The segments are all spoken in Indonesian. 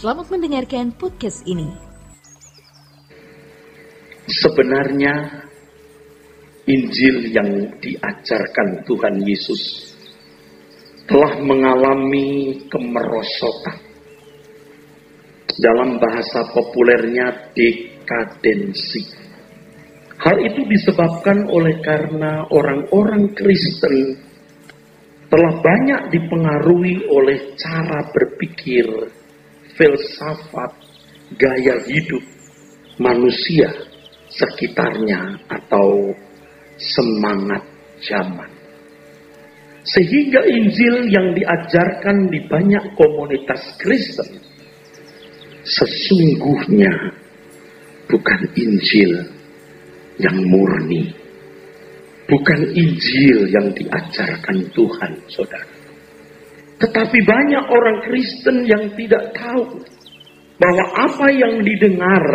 Selamat mendengarkan podcast ini. Sebenarnya Injil yang diajarkan Tuhan Yesus telah mengalami kemerosotan. Dalam bahasa populernya dekadensi. Hal itu disebabkan oleh karena orang-orang Kristen telah banyak dipengaruhi oleh cara berpikir, filsafat, gaya hidup manusia sekitarnya atau semangat zaman. Sehingga Injil yang diajarkan di banyak komunitas Kristen sesungguhnya bukan Injil yang murni, bukan Injil yang diajarkan Tuhan, saudara. Tetapi banyak orang Kristen yang tidak tahu bahwa apa yang didengar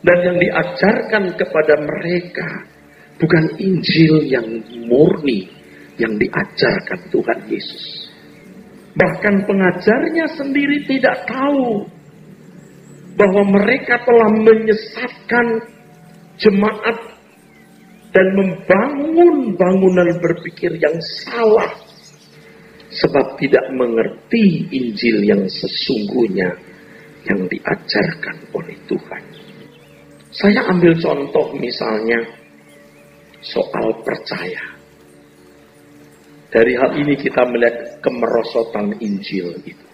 dan yang diajarkan kepada mereka bukan Injil yang murni yang diajarkan Tuhan Yesus. Bahkan pengajarnya sendiri tidak tahu bahwa mereka telah menyesatkan jemaat dan membangun bangunan berpikir yang salah, sebab tidak mengerti Injil yang sesungguhnya yang diajarkan oleh Tuhan. Saya ambil contoh misalnya soal percaya. Dari hal ini kita melihat kemerosotan Injil itu.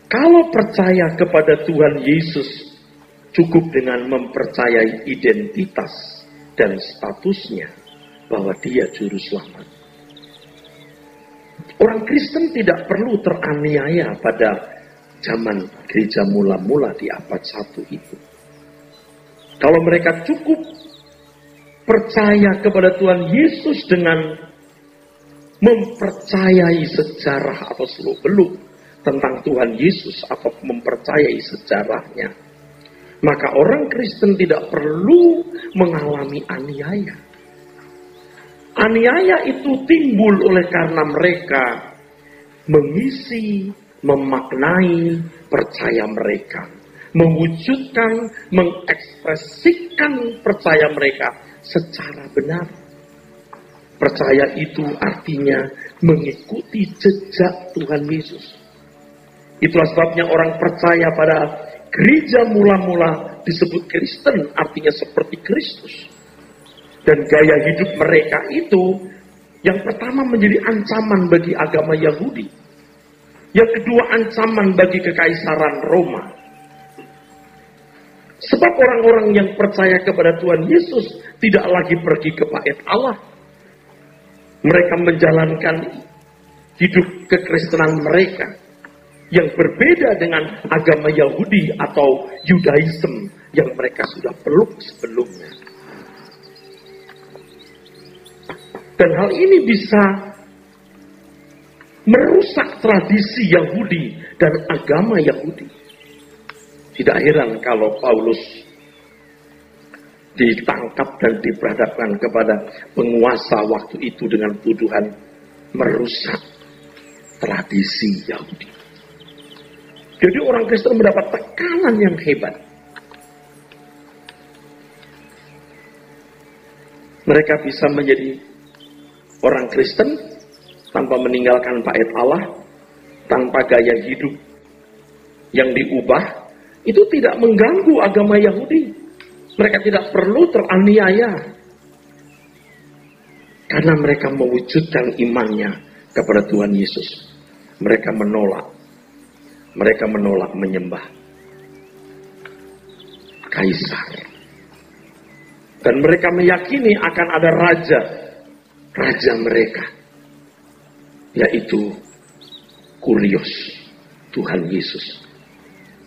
Kalau percaya kepada Tuhan Yesus cukup dengan mempercayai identitas dan statusnya bahwa dia juru selamat. Orang Kristen tidak perlu teraniaya pada zaman gereja mula-mula di abad 1 itu. Kalau mereka cukup percaya kepada Tuhan Yesus dengan mempercayai sejarah atau seluk-beluk tentang Tuhan Yesus atau mempercayai sejarahnya, maka orang Kristen tidak perlu mengalami aniaya. Aniaya itu timbul oleh karena mereka mengisi, memaknai percaya mereka, mewujudkan, mengekspresikan percaya mereka secara benar. Percaya itu artinya mengikuti jejak Tuhan Yesus. Itulah sebabnya orang percaya pada gereja mula-mula disebut Kristen, artinya seperti Kristus. Dan gaya hidup mereka itu yang pertama menjadi ancaman bagi agama Yahudi. Yang kedua ancaman bagi kekaisaran Roma. Sebab orang-orang yang percaya kepada Tuhan Yesus tidak lagi pergi ke bait Allah. Mereka menjalankan hidup kekristenan mereka yang berbeda dengan agama Yahudi atau Yudaism yang mereka sudah peluk sebelumnya. Dan hal ini bisa merusak tradisi Yahudi dan agama Yahudi. Tidak heran kalau Paulus ditangkap dan diperhadapkan kepada penguasa waktu itu dengan tuduhan merusak tradisi Yahudi. Jadi orang Kristen mendapat tekanan yang hebat. Mereka bisa menjadi orang Kristen tanpa meninggalkan bait Allah, tanpa gaya hidup yang diubah, itu tidak mengganggu agama Yahudi. Mereka tidak perlu teraniaya karena mereka mewujudkan imannya kepada Tuhan Yesus. Mereka menolak menyembah kaisar. Dan mereka meyakini akan ada raja mereka, yaitu Kurios, Tuhan Yesus.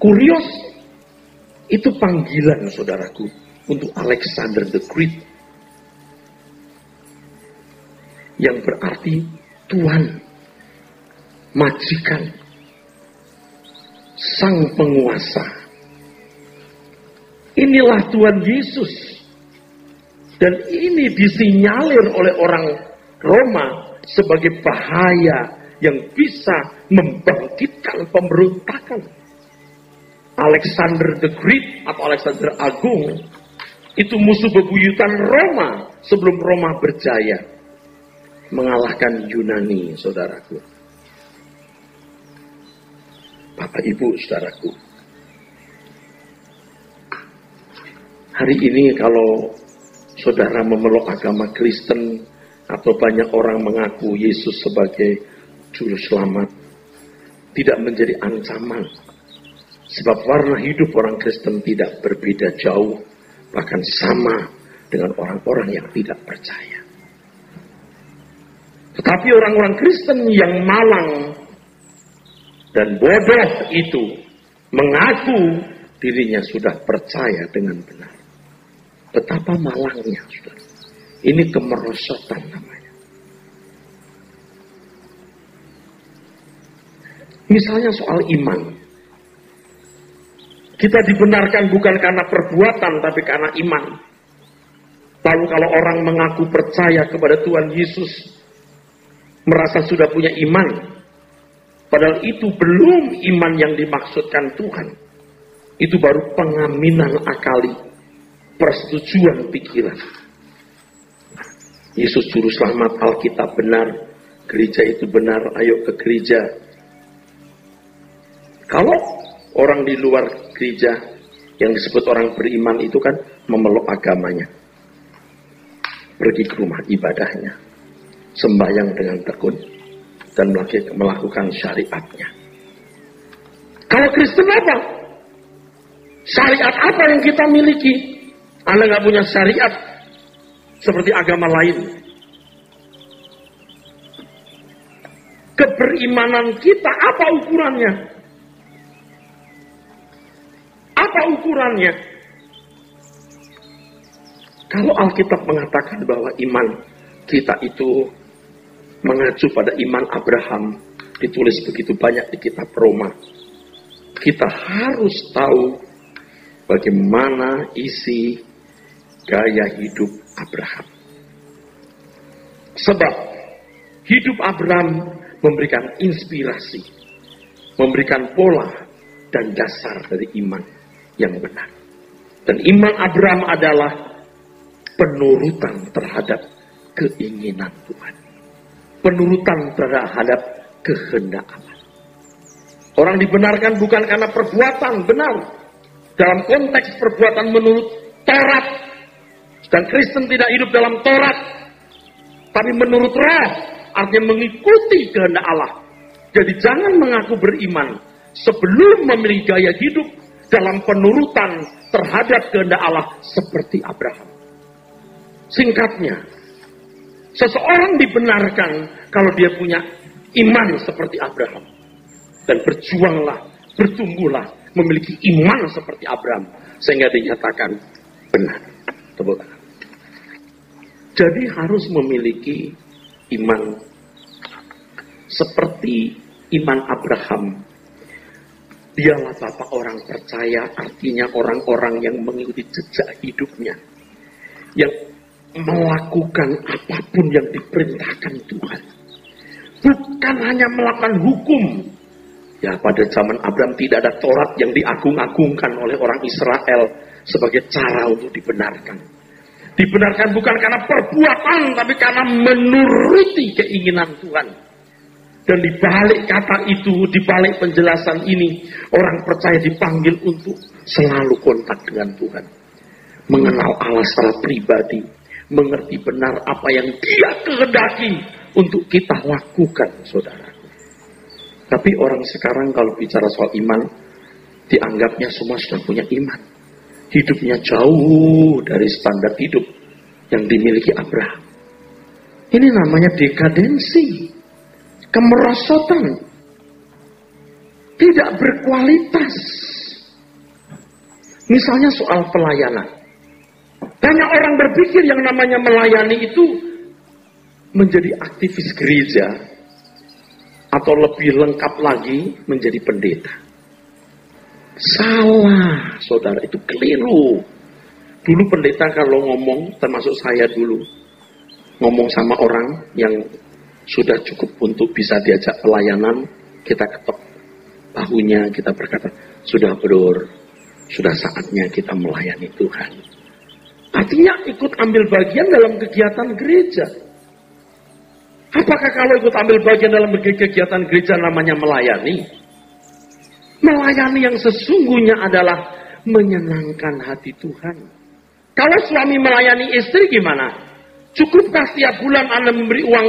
Kurios itu panggilan, saudaraku, untuk Alexander the Great, yang berarti Tuan, majikan, sang penguasa. Inilah Tuhan Yesus. Dan ini disinyalir oleh orang Roma sebagai bahaya yang bisa membangkitkan pemberontakan. Alexander the Great atau Alexander Agung itu musuh bebuyutan Roma sebelum Roma berjaya mengalahkan Yunani, saudaraku. Bapak Ibu, saudaraku. Hari ini kalau saudara memeluk agama Kristen atau banyak orang mengaku Yesus sebagai juru selamat, tidak menjadi ancaman. Sebab warna hidup orang Kristen tidak berbeda jauh, bahkan sama dengan orang-orang yang tidak percaya. Tetapi orang-orang Kristen yang malang dan bodoh itu mengaku dirinya sudah percaya dengan benar. Betapa malangnya, saudara. Ini kemerosotan namanya. Misalnya soal iman. Kita dibenarkan bukan karena perbuatan, tapi karena iman. Lalu kalau orang mengaku percaya kepada Tuhan Yesus, merasa sudah punya iman, padahal itu belum iman yang dimaksudkan Tuhan. Itu baru pengaminan akali, persetujuan pikiran. Yesus juru selamat, Alkitab benar, gereja itu benar, ayo ke gereja. Kalau orang di luar gereja yang disebut orang beriman itu kan memeluk agamanya, pergi ke rumah ibadahnya, sembahyang dengan tekun, dan melakukan syariatnya. Kalau Kristen apa? Syariat apa yang kita miliki? Anda nggak punya syariat seperti agama lain. Keberimanan kita apa ukurannya? Apa ukurannya? Kalau Alkitab mengatakan bahwa iman kita itu mengacu pada iman Abraham, ditulis begitu banyak di kitab Roma, kita harus tahu bagaimana isi gaya hidup Abraham. Sebab hidup Abraham memberikan inspirasi, memberikan pola dan dasar dari iman yang benar. Dan iman Abraham adalah penurutan terhadap keinginan Tuhan. Penurutan terhadap kehendak Allah. Orang dibenarkan bukan karena perbuatan, benar. Dalam konteks perbuatan menurut Taurat. Dan Kristen tidak hidup dalam Taurat. Tapi menurut Roh, artinya mengikuti kehendak Allah. Jadi jangan mengaku beriman sebelum memiliki gaya hidup dalam penurutan terhadap kehendak Allah seperti Abraham. Singkatnya, seseorang dibenarkan kalau dia punya iman seperti Abraham. Dan berjuanglah, bertumbuhlah, memiliki iman seperti Abraham. Sehingga dinyatakan benar. Tepuk tangan. Jadi harus memiliki iman seperti iman Abraham. Dialah bapak orang percaya, artinya orang-orang yang mengikuti jejak hidupnya. Yang melakukan apapun yang diperintahkan Tuhan. Bukan hanya melakukan hukum. Ya, pada zaman Abraham tidak ada Taurat yang diagung-agungkan oleh orang Israel sebagai cara untuk dibenarkan. Dibenarkan bukan karena perbuatan, tapi karena menuruti keinginan Tuhan. Dan di balik kata itu, di balik penjelasan ini, orang percaya dipanggil untuk selalu kontak dengan Tuhan. Mengenal Allah secara pribadi, mengerti benar apa yang Dia kehendaki untuk kita lakukan, saudara. Tapi orang sekarang kalau bicara soal iman, dianggapnya semua sudah punya iman. Hidupnya jauh dari standar hidup yang dimiliki Abraham. Ini namanya dekadensi, kemerosotan, tidak berkualitas. Misalnya soal pelayanan. Banyak orang berpikir yang namanya melayani itu menjadi aktivis gereja, atau lebih lengkap lagi menjadi pendeta. Salah, saudara, itu keliru. Dulu pendeta kalau ngomong, termasuk saya dulu, ngomong sama orang yang sudah cukup untuk bisa diajak pelayanan, kita ketok bahunya, kita berkata, sudah bro, Sudah saatnya kita melayani Tuhan. Artinya ikut ambil bagian dalam kegiatan gereja. Apakah kalau ikut ambil bagian dalam kegiatan gereja namanya melayani? Melayani yang sesungguhnya adalah menyenangkan hati Tuhan. Kalau suami melayani istri gimana? Cukupkah setiap bulan Anda memberi uang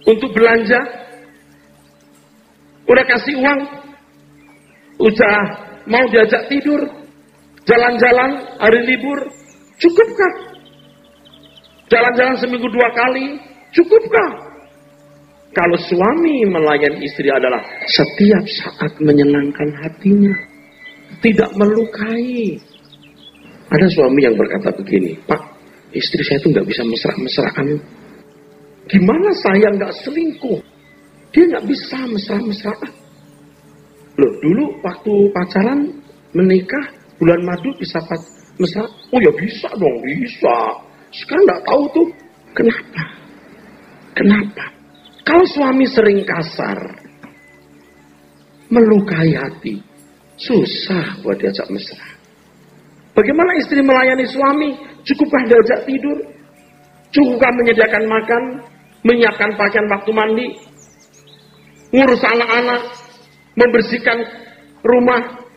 untuk belanja? Udah kasih uang? Udah mau diajak tidur? Jalan-jalan hari libur? Cukupkah? Jalan-jalan seminggu 2 kali? Cukupkah? Kalau suami melayani istri adalah setiap saat menyenangkan hatinya. Tidak melukai. Ada suami yang berkata begini, Pak, istri saya itu nggak bisa mesra-mesraan. Gimana saya nggak selingkuh? Dia nggak bisa mesra-mesraan. Loh, dulu waktu pacaran, menikah, bulan madu bisa mesra? Oh ya bisa dong, bisa. Sekarang nggak tahu tuh. Kenapa? Kenapa? Kalau suami sering kasar, melukai hati, susah buat diajak mesra. Bagaimana istri melayani suami? Cukupkah diajak tidur? Cukupkah menyediakan makan? Menyiapkan pakaian waktu mandi? Ngurus anak-anak? Membersihkan rumah?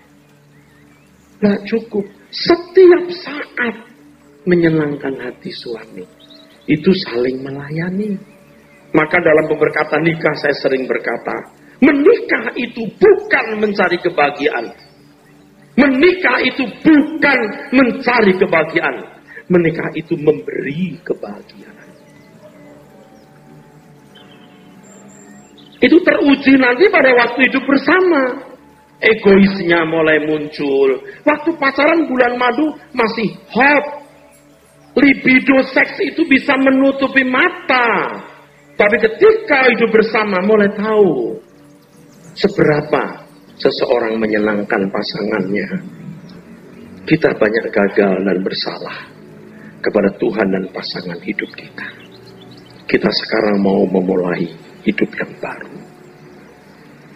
Gak cukup. Setiap saat menyenangkan hati suami. Itu saling melayani. Maka dalam pemberkatan nikah saya sering berkata, menikah itu bukan mencari kebahagiaan. Menikah itu bukan mencari kebahagiaan. Menikah itu memberi kebahagiaan. Itu teruji nanti pada waktu hidup bersama. Egoisnya mulai muncul. Waktu pacaran bulan madu masih hot. Libido seks itu bisa menutupi mata. Tapi ketika hidup bersama mulai tahu seberapa seseorang menyenangkan pasangannya. Kita banyak gagal dan bersalah kepada Tuhan dan pasangan hidup kita. Kita sekarang mau memulai hidup yang baru.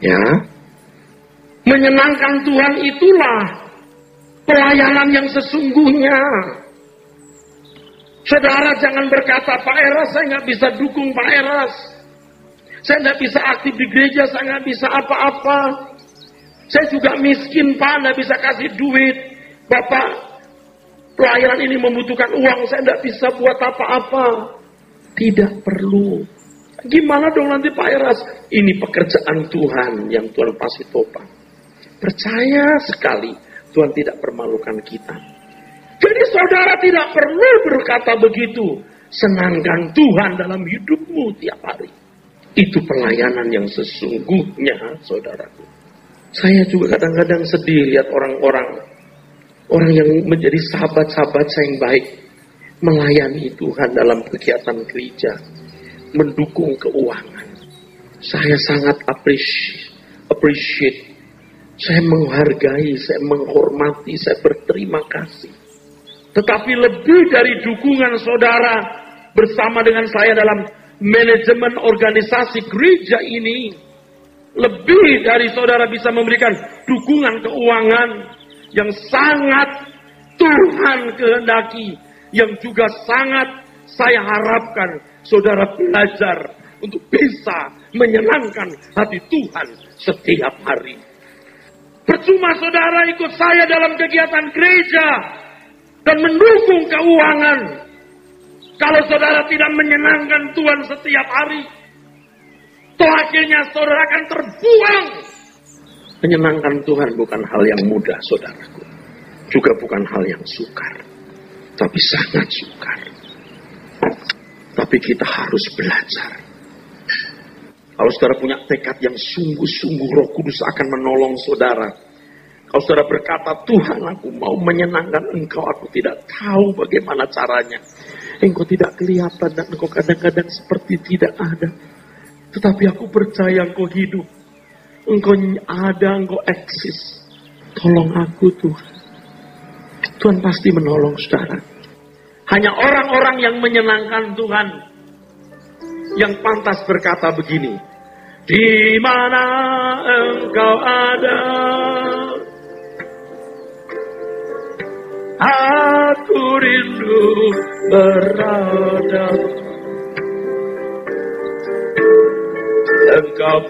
Ya. Menyenangkan Tuhan itulah pelayanan yang sesungguhnya. Saudara jangan berkata, Pak Eras saya nggak bisa dukung Pak Eras. Saya nggak bisa aktif di gereja, saya nggak bisa apa-apa. Saya juga miskin Pak, nggak bisa kasih duit. Bapak, pelayanan ini membutuhkan uang, saya nggak bisa buat apa-apa. Tidak perlu. Gimana dong nanti Pak Eras? Ini pekerjaan Tuhan yang Tuhan pasti topang. Percaya sekali Tuhan tidak permalukan kita. Jadi saudara tidak perlu berkata begitu. Senangkan Tuhan dalam hidupmu tiap hari. Itu pelayanan yang sesungguhnya, saudaraku. Saya juga kadang-kadang sedih lihat orang yang menjadi sahabat-sahabat saya yang baik. Melayani Tuhan dalam kegiatan gereja. Mendukung keuangan. Saya sangat appreciate. Saya menghargai, saya menghormati, saya berterima kasih. Tetapi lebih dari dukungan saudara bersama dengan saya dalam manajemen organisasi gereja ini, lebih dari saudara bisa memberikan dukungan keuangan yang sangat Tuhan kehendaki, yang juga sangat saya harapkan saudara belajar untuk bisa menyenangkan hati Tuhan setiap hari. Percuma saudara ikut saya dalam kegiatan gereja dan mendukung keuangan. Kalau saudara tidak menyenangkan Tuhan setiap hari, toh akhirnya saudara akan terbuang. Menyenangkan Tuhan bukan hal yang mudah, saudaraku. Juga bukan hal yang sukar. Tapi sangat sukar. Tapi kita harus belajar. Kalau saudara punya tekad yang sungguh-sungguh, Roh Kudus akan menolong saudara. Kalau saudara berkata, Tuhan aku mau menyenangkan Engkau, aku tidak tahu bagaimana caranya. Engkau tidak kelihatan dan Engkau kadang-kadang seperti tidak ada. Tetapi aku percaya Engkau hidup. Engkau ada, Engkau eksis. Tolong aku Tuhan. Tuhan pasti menolong saudara. Hanya orang-orang yang menyenangkan Tuhan yang pantas berkata begini. Di mana Engkau ada, rindu berada. Engkau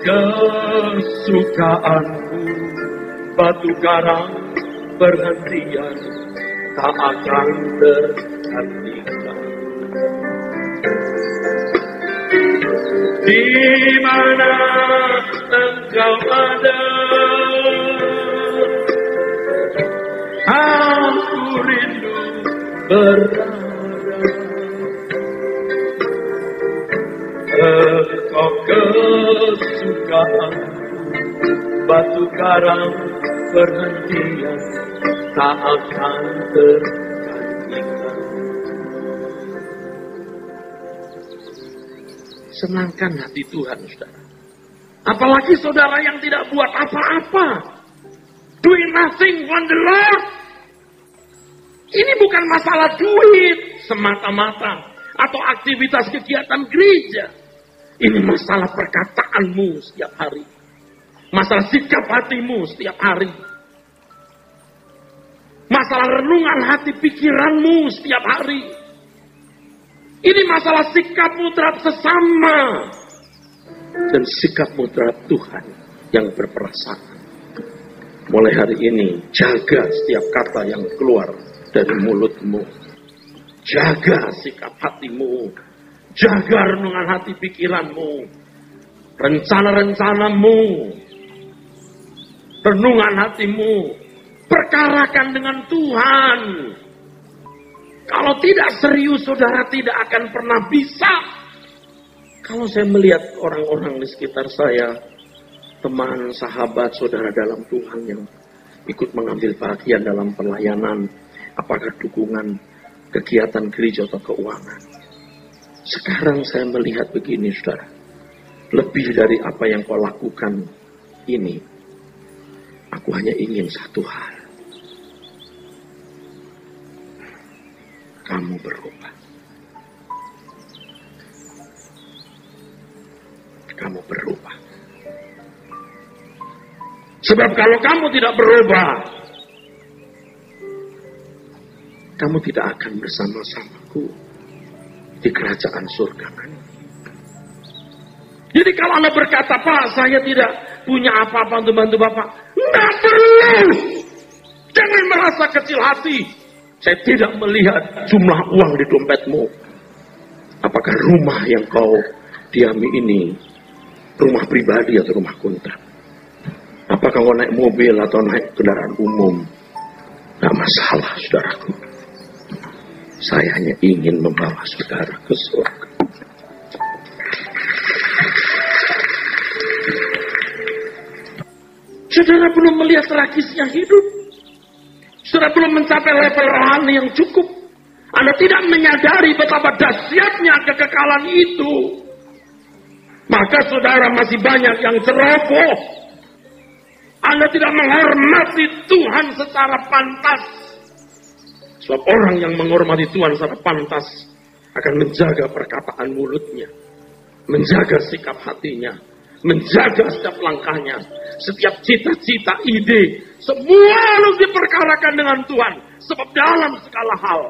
kesukaanku, batu karang perhentian tak akan terhentikan. Di mana engkau ada, aku rindu berada. Engkau kesukaan, batu karang perhentian tak akan tergantikan. Senangkan hati Tuhan, saudara. Apalagi saudara yang tidak buat apa-apa, doing nothing on the Lord. Ini bukan masalah duit semata-mata atau aktivitas kegiatan gereja. Ini masalah perkataanmu setiap hari. Masalah sikap hatimu setiap hari. Masalah renungan hati pikiranmu setiap hari. Ini masalah sikapmu terhadap sesama. Dan sikapmu terhadap Tuhan yang berperasaan. Mulai hari ini, jaga setiap kata yang keluar dari mulutmu. Jaga sikap hatimu. Jaga renungan hati pikiranmu. Rencana-rencanamu. Renungan hatimu. Perkarakan dengan Tuhan. Kalau tidak serius, saudara tidak akan pernah bisa. Kalau saya melihat orang-orang di sekitar saya, teman, sahabat, saudara dalam Tuhan yang ikut mengambil bagian dalam pelayanan, apakah dukungan kegiatan gereja atau keuangan. Sekarang saya melihat begini, saudara. Lebih dari apa yang kau lakukan ini, aku hanya ingin satu hal. Kamu berubah. Kamu berubah. Sebab kalau kamu tidak berubah, kamu tidak akan bersama-samaku di kerajaan surga. Jadi kalau Anda berkata, Pak, saya tidak punya apa-apa untuk bantu Bapak. Tidak perlu. Jangan merasa kecil hati. Saya tidak melihat jumlah uang di dompetmu. Apakah rumah yang kau diami ini rumah pribadi atau rumah kontrak? Apakah kau naik mobil atau naik kendaraan umum? Tidak masalah, saudaraku. Saya hanya ingin membawa saudara ke surga. Saudara belum melihat tragisnya hidup. Saudara belum mencapai level rohani yang cukup. Anda tidak menyadari betapa dahsyatnya kekekalan itu. Maka saudara masih banyak yang ceroboh. Anda tidak menghormati Tuhan secara pantas. Sebab orang yang menghormati Tuhan secara pantas akan menjaga perkataan mulutnya. Menjaga sikap hatinya. Menjaga setiap langkahnya. Setiap cita-cita, ide. Semua harus diperkarakan dengan Tuhan. Sebab dalam segala hal,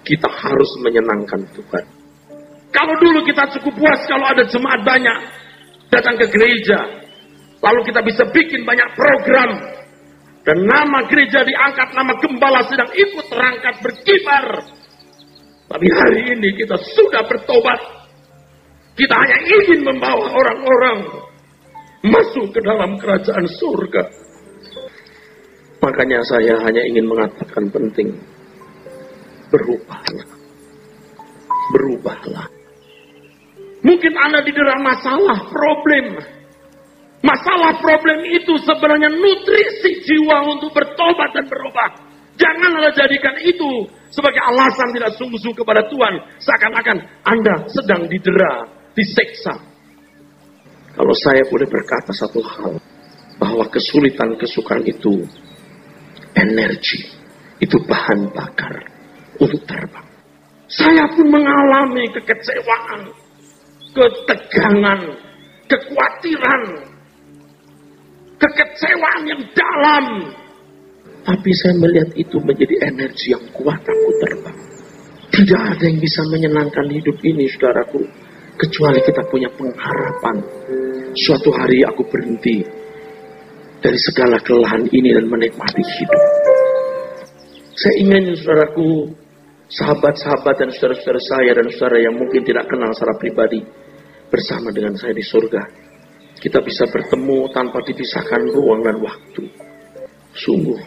kita harus menyenangkan Tuhan. Kalau dulu kita cukup puas kalau ada jemaat banyak datang ke gereja. Lalu kita bisa bikin banyak program. Dan nama gereja diangkat, nama gembala sedang ikut terangkat berkibar. Tapi hari ini kita sudah bertobat. Kita hanya ingin membawa orang-orang masuk ke dalam kerajaan surga. Makanya saya hanya ingin mengatakan penting. Berubahlah. Berubahlah. Mungkin Anda didera masalah, problem. Masalah problem itu sebenarnya nutrisi jiwa untuk bertobat dan berubah. Janganlah jadikan itu sebagai alasan tidak sungguh-sungguh kepada Tuhan. Seakan-akan Anda sedang didera, diseksa. Kalau saya boleh berkata satu hal, bahwa kesulitan, kesukaan itu energi, itu bahan bakar untuk terbang. Saya pun mengalami kekecewaan, ketegangan, kekhawatiran, kekecewaan yang dalam. Tapi saya melihat itu menjadi energi yang kuat aku terbang. Tidak ada yang bisa menyenangkan hidup ini, saudaraku, kecuali kita punya pengharapan. Suatu hari aku berhenti dari segala kelelahan ini dan menikmati hidup. Saya ingin, saudaraku, sahabat-sahabat dan saudara-saudara saya dan saudara yang mungkin tidak kenal secara pribadi, bersama dengan saya di surga, kita bisa bertemu tanpa dipisahkan ruang dan waktu. Sungguh,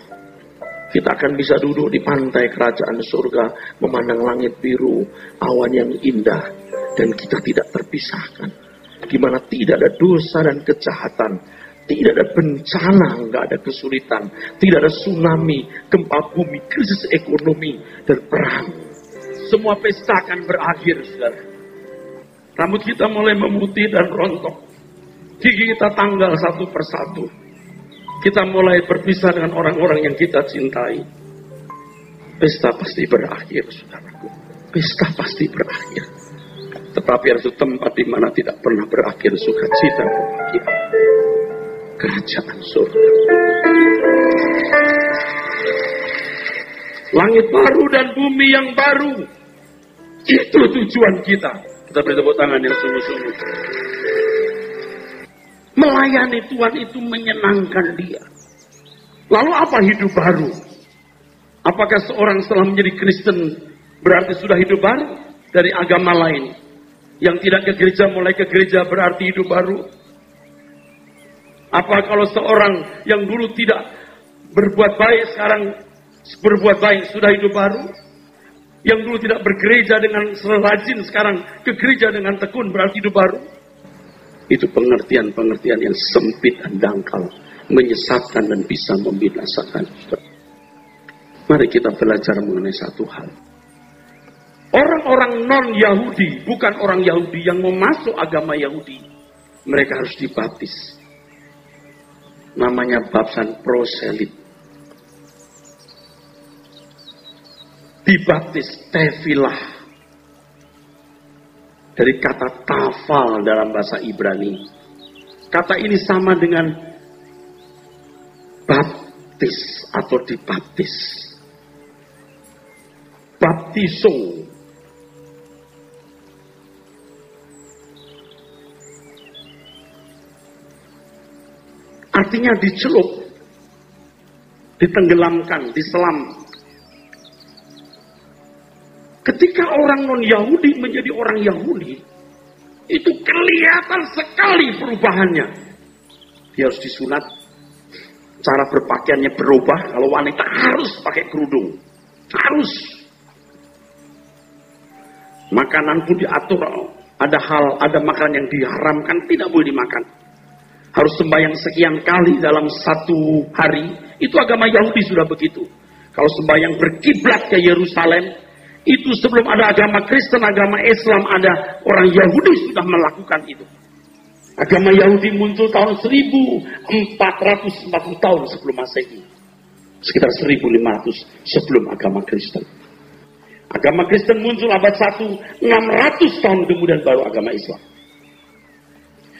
kita akan bisa duduk di pantai kerajaan surga, memandang langit biru, awan yang indah, dan kita tidak terpisahkan. Di mana tidak ada dosa dan kejahatan, tidak ada bencana, nggak ada kesulitan, tidak ada tsunami, gempa bumi, krisis ekonomi, dan perang. Semua pesta akan berakhir, saudara. Rambut kita mulai memutih dan rontok. Gigi kita tanggal satu persatu. Kita mulai berpisah dengan orang-orang yang kita cintai. Pesta pasti berakhir, saudaraku. Pesta pasti berakhir. Tetapi ada satu tempat di mana tidak pernah berakhir sukacita kebahagiaan. Kerajaan surga. Langit baru dan bumi yang baru. Itu tujuan kita. Kita beri tepuk tangan yang sungguh-sungguh. Melayani Tuhan itu menyenangkan Dia. Lalu apa hidup baru? Apakah seorang setelah menjadi Kristen berarti sudah hidup baru dari agama lain? Yang tidak ke gereja mulai ke gereja berarti hidup baru? Apa kalau seorang yang dulu tidak berbuat baik sekarang berbuat baik sudah hidup baru? Yang dulu tidak bergereja dengan rajin sekarang ke gereja dengan tekun berarti hidup baru? Itu pengertian-pengertian yang sempit dan dangkal, menyesatkan dan bisa membinasakan. Mari kita belajar mengenai satu hal. Orang-orang non-Yahudi, bukan orang Yahudi yang mau masuk agama Yahudi, mereka harus dibaptis. Namanya baptisan proselit. Dibaptis tefilah. Dari kata tafal dalam bahasa Ibrani. Kata ini sama dengan baptis atau dibaptis. Baptiso. Artinya dicelup, ditenggelamkan, diselam. Ketika orang non-Yahudi menjadi orang Yahudi, itu kelihatan sekali perubahannya. Dia harus disunat, cara berpakaiannya berubah. Kalau wanita harus pakai kerudung, harus. Makanan pun diatur, ada makanan yang diharamkan, tidak boleh dimakan. Harus sembahyang sekian kali dalam satu hari. Itu agama Yahudi sudah begitu. Kalau sembahyang berkiblat ke Yerusalem, itu sebelum ada agama Kristen, agama Islam, ada orang Yahudi sudah melakukan itu. Agama Yahudi muncul tahun 1440 tahun sebelum Masehi. Sekitar 1500 sebelum agama Kristen. Agama Kristen muncul abad 1, 600 tahun kemudian baru agama Islam.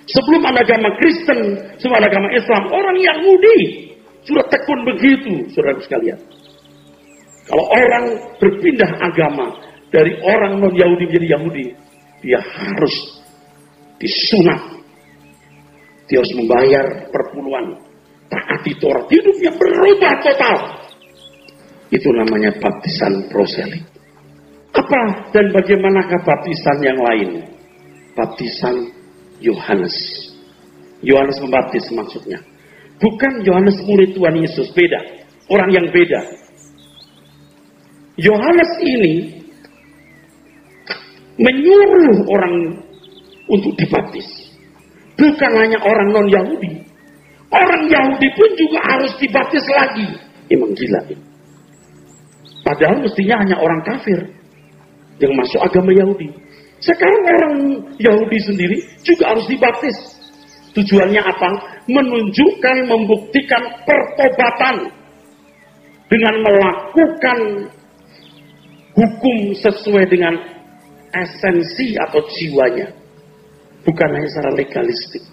Sebelum ada agama Kristen, sebelum ada agama Islam, orang Yahudi sudah tekun begitu, saudara sekalian. Kalau orang berpindah agama dari orang non-Yahudi menjadi Yahudi, dia harus disunat. Dia harus membayar perpuluhan, taati Torah, hidupnya berubah total. Itu namanya baptisan proselit. Apa dan bagaimanakah baptisan yang lain? Baptisan Yohanes. Yohanes Pembaptis maksudnya. Bukan Yohanes murid Tuhan Yesus, beda. Orang yang beda. Yohanes ini menyuruh orang untuk dibaptis. Bukan hanya orang non-Yahudi. Orang Yahudi pun juga harus dibaptis lagi. Emang gila ini. Padahal mestinya hanya orang kafir yang masuk agama Yahudi. Sekarang orang Yahudi sendiri juga harus dibaptis. Tujuannya apa? Menunjukkan, membuktikan pertobatan. Dengan melakukan hukum sesuai dengan esensi atau jiwanya. Bukan hanya secara legalistik.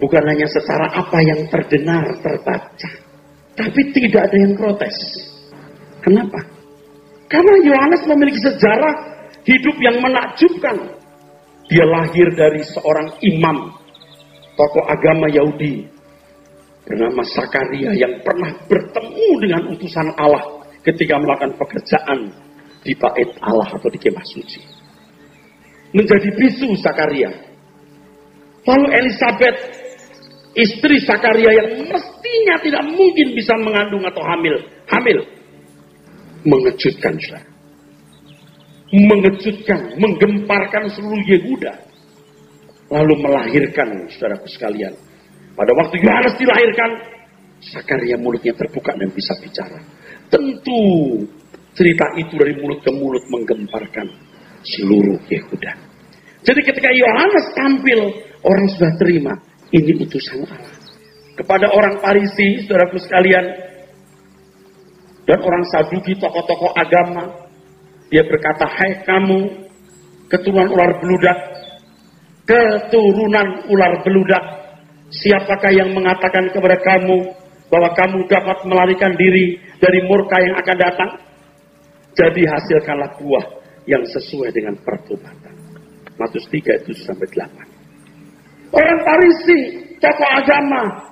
Bukan hanya secara apa yang terdengar, terbaca. Tapi tidak ada yang protes. Kenapa? Karena Yohanes memiliki sejarah hidup yang menakjubkan. Dia lahir dari seorang imam, tokoh agama Yahudi, bernama Zakaria, yang pernah bertemu dengan utusan Allah ketika melakukan pekerjaan di bait Allah atau di kemah suci. Menjadi bisu Zakaria. Lalu Elisabeth, istri Zakaria yang mestinya tidak mungkin bisa mengandung atau hamil. Mengejutkan, saudara. Mengejutkan, menggemparkan seluruh Yehuda. Lalu melahirkan, saudaraku sekalian. Pada waktu Yohanes dilahirkan, Zakaria mulutnya terbuka dan bisa bicara. Tentu cerita itu dari mulut ke mulut menggemparkan seluruh Yehuda. Jadi ketika Yohanes tampil, orang sudah terima, ini utusan Allah. Kepada orang Farisi, saudaraku sekalian, dan orang Saduki, tokoh-tokoh agama, dia berkata, hai kamu, keturunan ular beludak, siapakah yang mengatakan kepada kamu bahwa kamu dapat melarikan diri dari murka yang akan datang? Jadi hasilkanlah buah yang sesuai dengan pertobatan. Matius 3, 7-8. Orang Farisi, tokoh agama,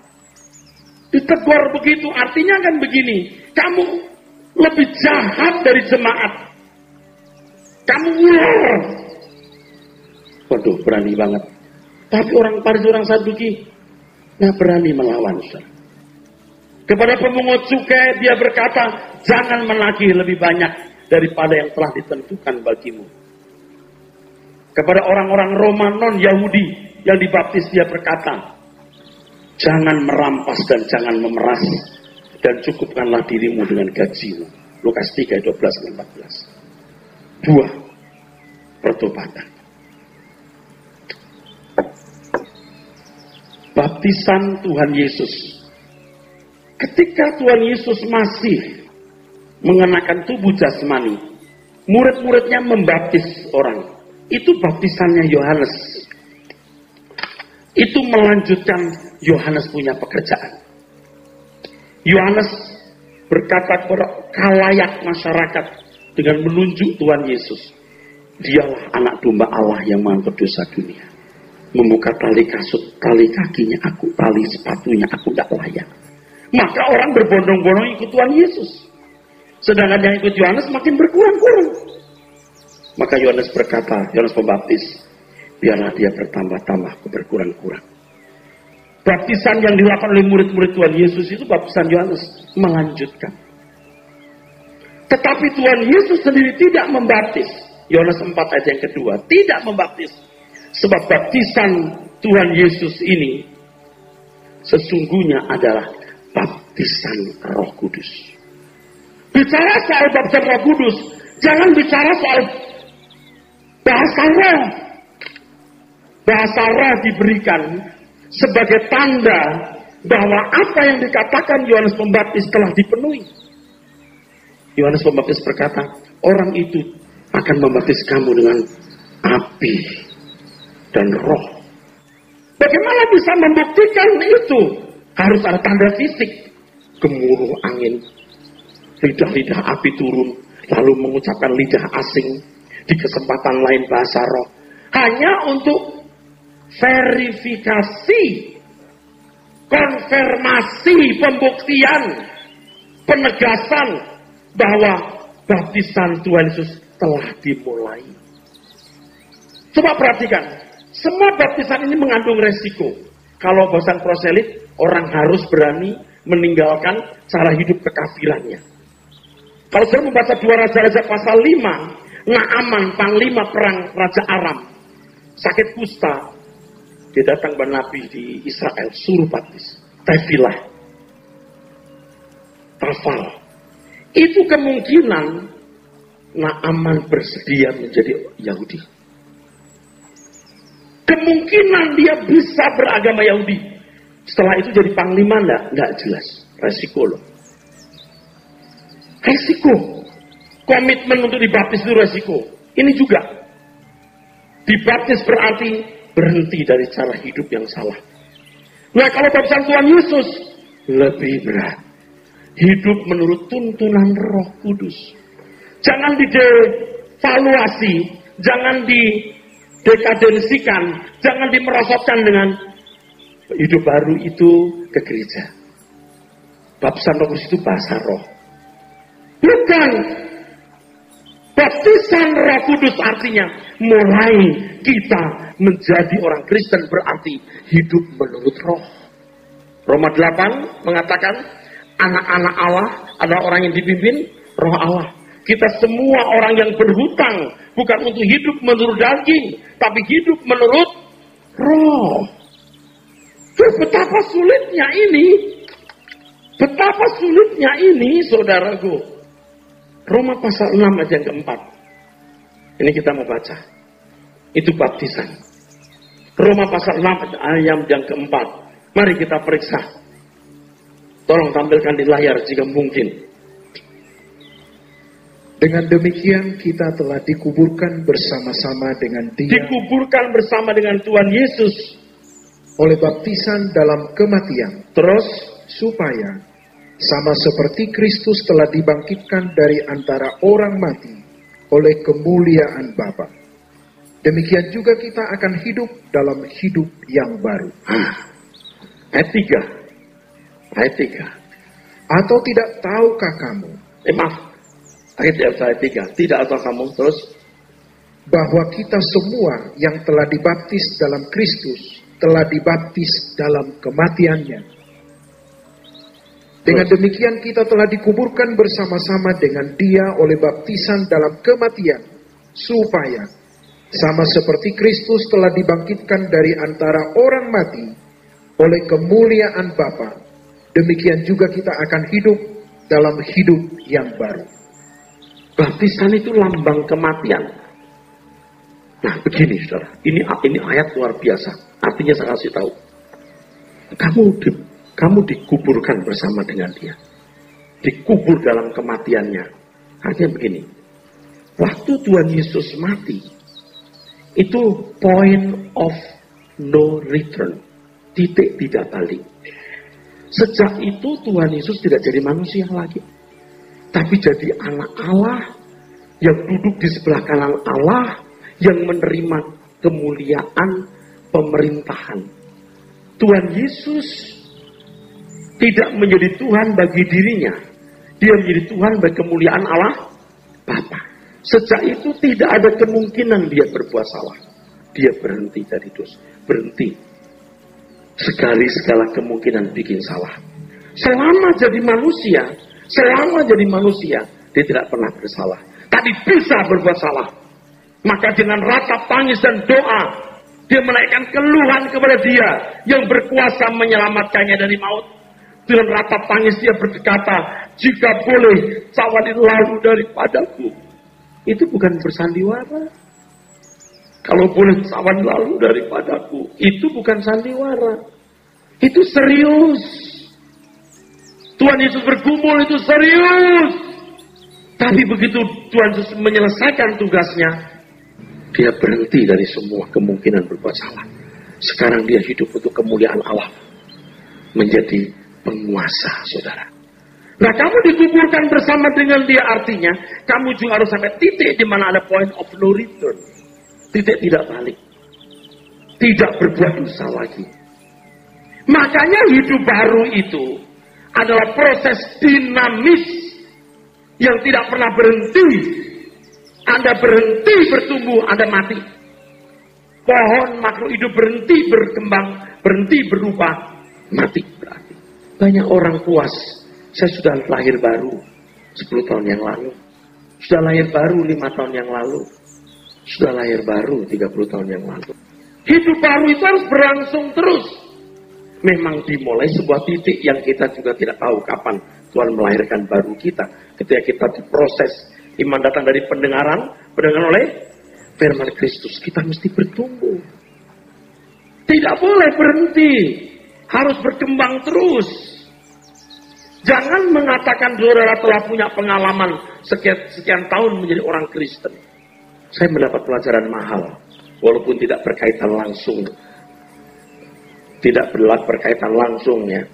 ditegur begitu, artinya kan begini, kamu lebih jahat dari jemaat. Kamu ular. Waduh, berani banget. Tapi orang Farisi, orang Saduki, nggak berani melawan. Kepada pemungut cukai, dia berkata, jangan menagih lebih banyak daripada yang telah ditentukan bagimu. Kepada orang-orang Roma non-Yahudi yang dibaptis, dia berkata, jangan merampas dan jangan memeras, dan cukupkanlah dirimu dengan gajimu. Lukas 3, 12-14. Buah pertobatan. Baptisan Tuhan Yesus. Ketika Tuhan Yesus masih mengenakan tubuh jasmani, murid-muridnya membaptis orang. Itu baptisannya Yohanes. Itu melanjutkan Yohanes punya pekerjaan. Yohanes berkata kepada khalayak masyarakat dengan menunjuk Tuhan Yesus. Dialah anak domba Allah yang mengangkut dosa dunia. Membuka tali kasut, tali kakinya aku, tali sepatunya aku tidak layak. Maka orang berbondong-bondong ikut Tuhan Yesus. Sedangkan yang ikut Yohanes makin berkurang-kurang. Maka Yohanes berkata, Yohanes Pembaptis, biarlah dia bertambah-tambah, berkurang-kurang. Baptisan yang dilakukan oleh murid-murid Tuhan Yesus itu baptisan Yohanes melanjutkan. Tetapi Tuhan Yesus sendiri tidak membaptis. Yohanes 4 ayat yang kedua, tidak membaptis. Sebab baptisan Tuhan Yesus ini sesungguhnya adalah baptisan Roh Kudus. Bicara soal baptisan Roh Kudus, jangan bicara soal bahasa roh. Bahasa roh diberikan sebagai tanda bahwa apa yang dikatakan Yohanes Pembaptis telah dipenuhi. Yohanes Pembaptis berkata, orang itu akan membaptis kamu dengan api dan roh. Bagaimana bisa membuktikan itu? Harus ada tanda fisik. Gemuruh angin, lidah-lidah api turun, lalu mengucapkan lidah asing, di kesempatan lain bahasa roh. Hanya untuk verifikasi, konfirmasi, pembuktian, penegasan bahwa baptisan Tuhan Yesus telah dimulai. Coba perhatikan, semua baptisan ini mengandung resiko. Kalau baptisan proselit, orang harus berani meninggalkan cara hidup kekafirannya. Kalau saya membaca 2 Raja-Raja pasal 5, Naaman, panglima perang Raja Aram, sakit kusta, dia datang ke Nabi di Israel, suruh baptis. Tefilah, Tafal. Itu kemungkinan Naaman bersedia menjadi Yahudi. Kemungkinan dia bisa beragama Yahudi. Setelah itu jadi panglima, enggak jelas. Resiko loh. Resiko. Komitmen untuk dibaptis itu resiko. Ini juga. Dibaptis berarti berhenti dari cara hidup yang salah. Nah, kalau baptisan Tuhan Yesus lebih berat. Hidup menurut tuntunan Roh Kudus. Jangan didevaluasi, jangan didekadensikan, jangan dimerosotkan dengan hidup baru itu ke gereja. Baptisan Roh Kudus itu bahasa roh. Bukan. Baptisan Roh Kudus artinya mulai kita menjadi orang Kristen berarti hidup menurut roh. Roma 8 mengatakan anak-anak Allah adalah orang yang dipimpin roh Allah. Kita semua orang yang berhutang bukan untuk hidup menurut daging, tapi hidup menurut roh. Betapa sulitnya ini. Betapa sulitnya ini, saudaraku. Roma pasal 6 ayat yang keempat. Ini kita mau baca. Itu baptisan. Roma pasal 6 ayat yang keempat. Mari kita periksa. Tolong tampilkan di layar jika mungkin. Dengan demikian kita telah dikuburkan bersama-sama dengan Dia. Dikuburkan bersama dengan Tuhan Yesus. Oleh baptisan dalam kematian. Terus, supaya sama seperti Kristus telah dibangkitkan dari antara orang mati oleh kemuliaan Bapa. Demikian juga kita akan hidup dalam hidup yang baru. Ayat 3. Ayat 3. Atau tidak tahukah kamu? Maaf. Ayat 3. Tidak atau kamu terus. Bahwa kita semua yang telah dibaptis dalam Kristus telah dibaptis dalam kematiannya. Dengan demikian kita telah dikuburkan bersama-sama dengan Dia oleh baptisan dalam kematian, supaya sama seperti Kristus telah dibangkitkan dari antara orang mati oleh kemuliaan Bapa, demikian juga kita akan hidup dalam hidup yang baru. Baptisan itu lambang kematian. Nah, begini saudara, ini ayat luar biasa. Artinya saya kasih tahu, kamu dikuburkan bersama dengan Dia, dikubur dalam kematiannya. Artinya begini, waktu Tuhan Yesus mati, itu point of no return, titik tidak balik. Sejak itu Tuhan Yesus tidak jadi manusia lagi, tapi jadi anak Allah yang duduk di sebelah kanan Allah, yang menerima kemuliaan pemerintahan. Tuhan Yesus tidak menjadi Tuhan bagi dirinya, Dia menjadi Tuhan bagi kemuliaan Allah Bapa. Sejak itu tidak ada kemungkinan Dia berbuat salah. Dia berhenti dari dosa, berhenti segala kemungkinan bikin salah. Selama jadi manusia, Dia tidak pernah bersalah. Tapi bisa berbuat salah. Maka dengan ratap tangis dan doa, Dia menaikkan keluhan kepada Dia yang berkuasa menyelamatkannya dari maut. Dengan ratap tangis Dia berkata, jika boleh cawan itu lalu daripadaku. Itu bukan bersandiwara. Kalau boleh cawan lalu daripadaku, itu bukan sandiwara. Itu serius. Tuhan Yesus bergumul itu serius. Tapi begitu Tuhan Yesus menyelesaikan tugasnya, Dia berhenti dari semua kemungkinan berbuat salah. Sekarang Dia hidup untuk kemuliaan Allah. Menjadi penguasa, saudara. Nah, kamu dikuburkan bersama dengan Dia, artinya kamu juga harus sampai titik di mana ada point of no return. Titik tidak balik. Tidak berbuat dosa lagi. Makanya hidup baru itu adalah proses dinamis yang tidak pernah berhenti. Anda berhenti bertumbuh, Anda mati. Pohon makhluk hidup berhenti berkembang, berhenti berubah, mati berarti. Banyak orang puas. Saya sudah lahir baru 10 tahun yang lalu. Sudah lahir baru 5 tahun yang lalu. Sudah lahir baru 30 tahun yang lalu. Hidup baru itu harus berlangsung terus. Memang dimulai sebuah titik yang kita juga tidak tahu kapan Tuhan melahirkan baru kita. Ketika kita diproses, iman datang dari pendengaran oleh firman Kristus. Kita mesti bertumbuh. Tidak boleh berhenti. Harus berkembang terus. Jangan mengatakan saudara telah punya pengalaman sekian tahun menjadi orang Kristen. Saya mendapat pelajaran mahal. Walaupun tidak berkaitan langsung. Tidak berkaitan langsung ya.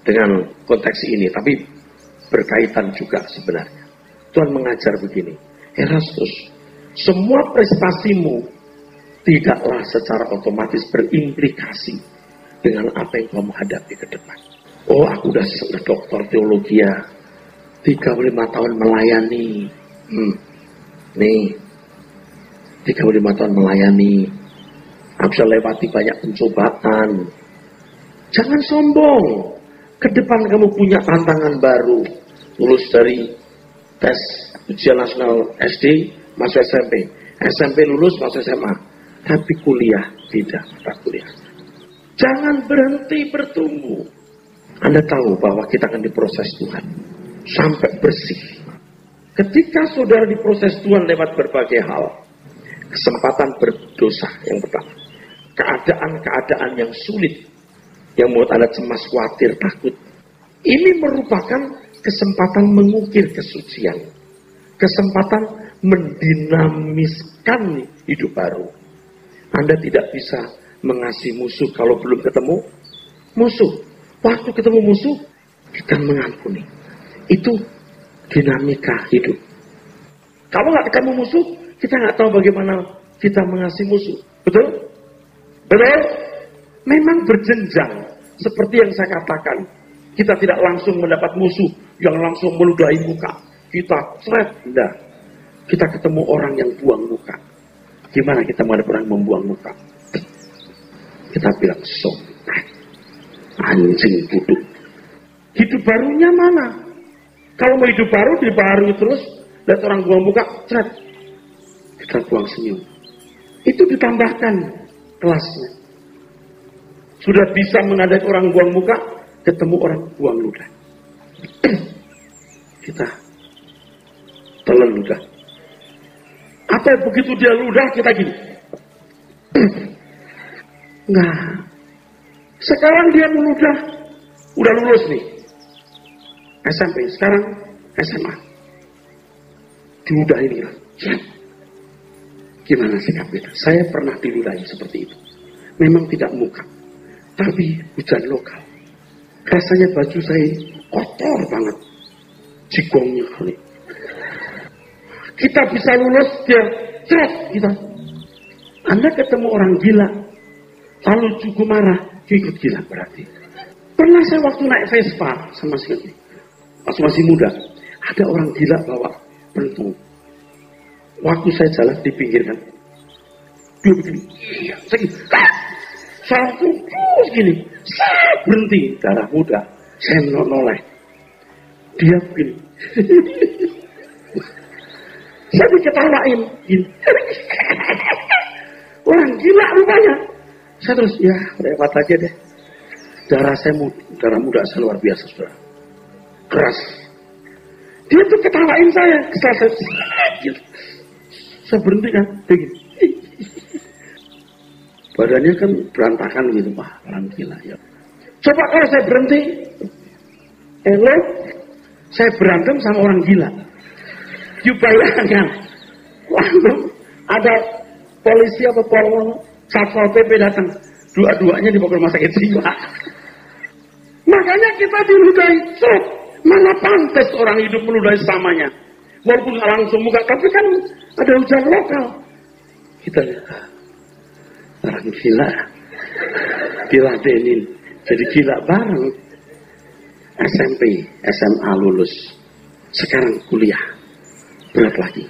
dengan konteks ini, tapi berkaitan juga sebenarnya. Tuhan mengajar begini, Erastus, semua prestasimu tidaklah secara otomatis berimplikasi dengan apa yang kamu hadapi ke depan. Oh, aku udah doktor teologi ya, 35 tahun melayani. Nih, 35 tahun melayani, aku bisa lewati banyak pencobaan. Jangan sombong. Ke depan kamu punya tantangan baru. Lulus dari tes ujian nasional SD, masuk SMP. SMP lulus, masuk SMA. Tapi kuliah tidak, mata kuliah. Jangan berhenti bertumbuh. Anda tahu bahwa kita akan diproses Tuhan sampai bersih. Ketika saudara diproses Tuhan lewat berbagai hal, kesempatan berdosa yang pertama, keadaan-keadaan yang sulit, yang membuat Anda cemas, khawatir, takut. Ini merupakan kesempatan mengukir kesucian. Kesempatan mendinamiskan hidup baru. Anda tidak bisa mengasihi musuh kalau belum ketemu musuh. Waktu ketemu musuh, kita mengampuni. Itu dinamika hidup. Kalau nggak ketemu musuh, kita nggak tahu bagaimana kita mengasihi musuh. Betul? Betul? Memang berjenjang. Seperti yang saya katakan. Kita tidak langsung mendapat musuh yang langsung meludahi muka. Kita seret. Tidak. Kita ketemu orang yang buang muka. Gimana kita menghadapi orang membuang muka? Kita bilang, sompret. Anjing duduk. Hidup barunya mana? Kalau mau hidup baru, dibaharui terus. Lihat orang buang muka, seret. Kita buang senyum. Itu ditambahkan kelasnya. Sudah bisa menghadapi orang buang muka, ketemu orang buang ludah. Kita telan ludah. Apa begitu dia ludah, kita gini. Nah, sekarang dia meludah, udah lulus nih. SMP, sekarang SMA. Diludah ini lah. Gimana sikap kita? Saya pernah diludahi seperti itu. Memang tidak muka, tapi hujan lokal. Rasanya baju saya kotor banget. Jigongnya kali. Kita bisa lulus, dia ceret kita. Anda ketemu orang gila, lalu juga marah, dia ikut gila berarti. Pernah saya waktu naik Vespa sama sekali, pas masih muda, ada orang gila bawa pentung. Waktu saya jalan di pinggir kan, dia begini, saya gini, saya langsung terus gini, saya berhenti, darah muda, saya menoleh, dia begini, saya diketawain, gini, orang gila rupanya, saya terus, ya lewat aja deh, darah muda saya luar biasa, saudara, keras, dia tuh ketawain saya, kesal saya, saya berhenti kan, begini. Badannya kan berantakan gitu, Pak. Orang gila ya. Coba kalau saya berhenti, saya berantem sama orang gila. You bayangkan, langsung ada polisi apa polisi, satpol PP datang. Dua-duanya dibawa ke rumah sakit jiwa. Makanya kita diludahi. Mana pantas orang hidup meludahi samanya. Walaupun nggak langsung muka, tapi kan ada hujan lokal. Kita lihat. Orang gila diladenin, jadi gila bareng. SMP, SMA lulus, sekarang kuliah, berat lagi,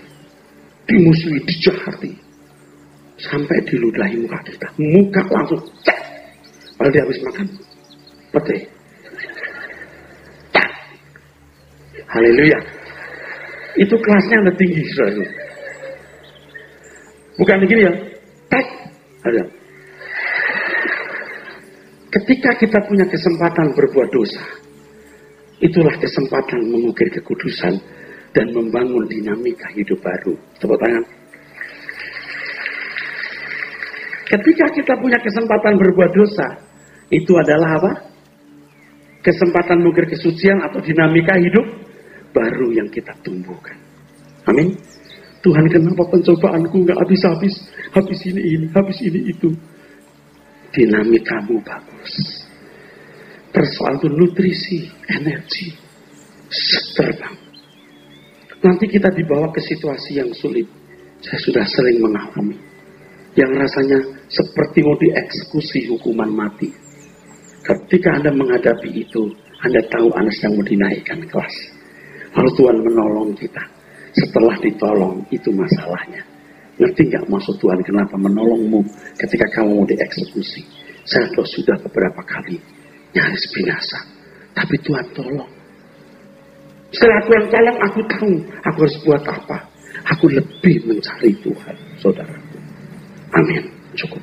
dimusuhi, dijahati, sampai diludahi muka kita, muka langsung cek, kalau dia habis makan pete, cek. Haleluya, itu kelasnya udah tinggi, saudara. Bukan begini ya, cek. Ada. Ketika kita punya kesempatan berbuat dosa, itulah kesempatan mengukir kekudusan dan membangun dinamika hidup baru. Tepuk tangan. Ketika kita punya kesempatan berbuat dosa, itu adalah apa? Kesempatan mengukir kesucian atau dinamika hidup baru yang kita tumbuhkan. Amin. Tuhan, kenapa pencobaanku nggak habis-habis, habis ini, habis ini itu. Dinamikamu bagus. persoalan itu nutrisi, energi, terbang. Nanti kita dibawa ke situasi yang sulit. Saya sudah sering mengalami. Yang rasanya seperti mau dieksekusi hukuman mati. Ketika Anda menghadapi itu, Anda tahu Anda sedang mau dinaikkan kelas. Lalu Tuhan menolong kita. Setelah ditolong, itu masalahnya. Ngerti nggak maksud Tuhan kenapa menolongmu ketika kamu mau dieksekusi? Saya sudah beberapa kali nyaris binasa. Tapi Tuhan tolong. Setelah Tuhan tolong, aku tahu aku harus buat apa. Aku lebih mencari Tuhan, saudaraku. Amin. Cukup.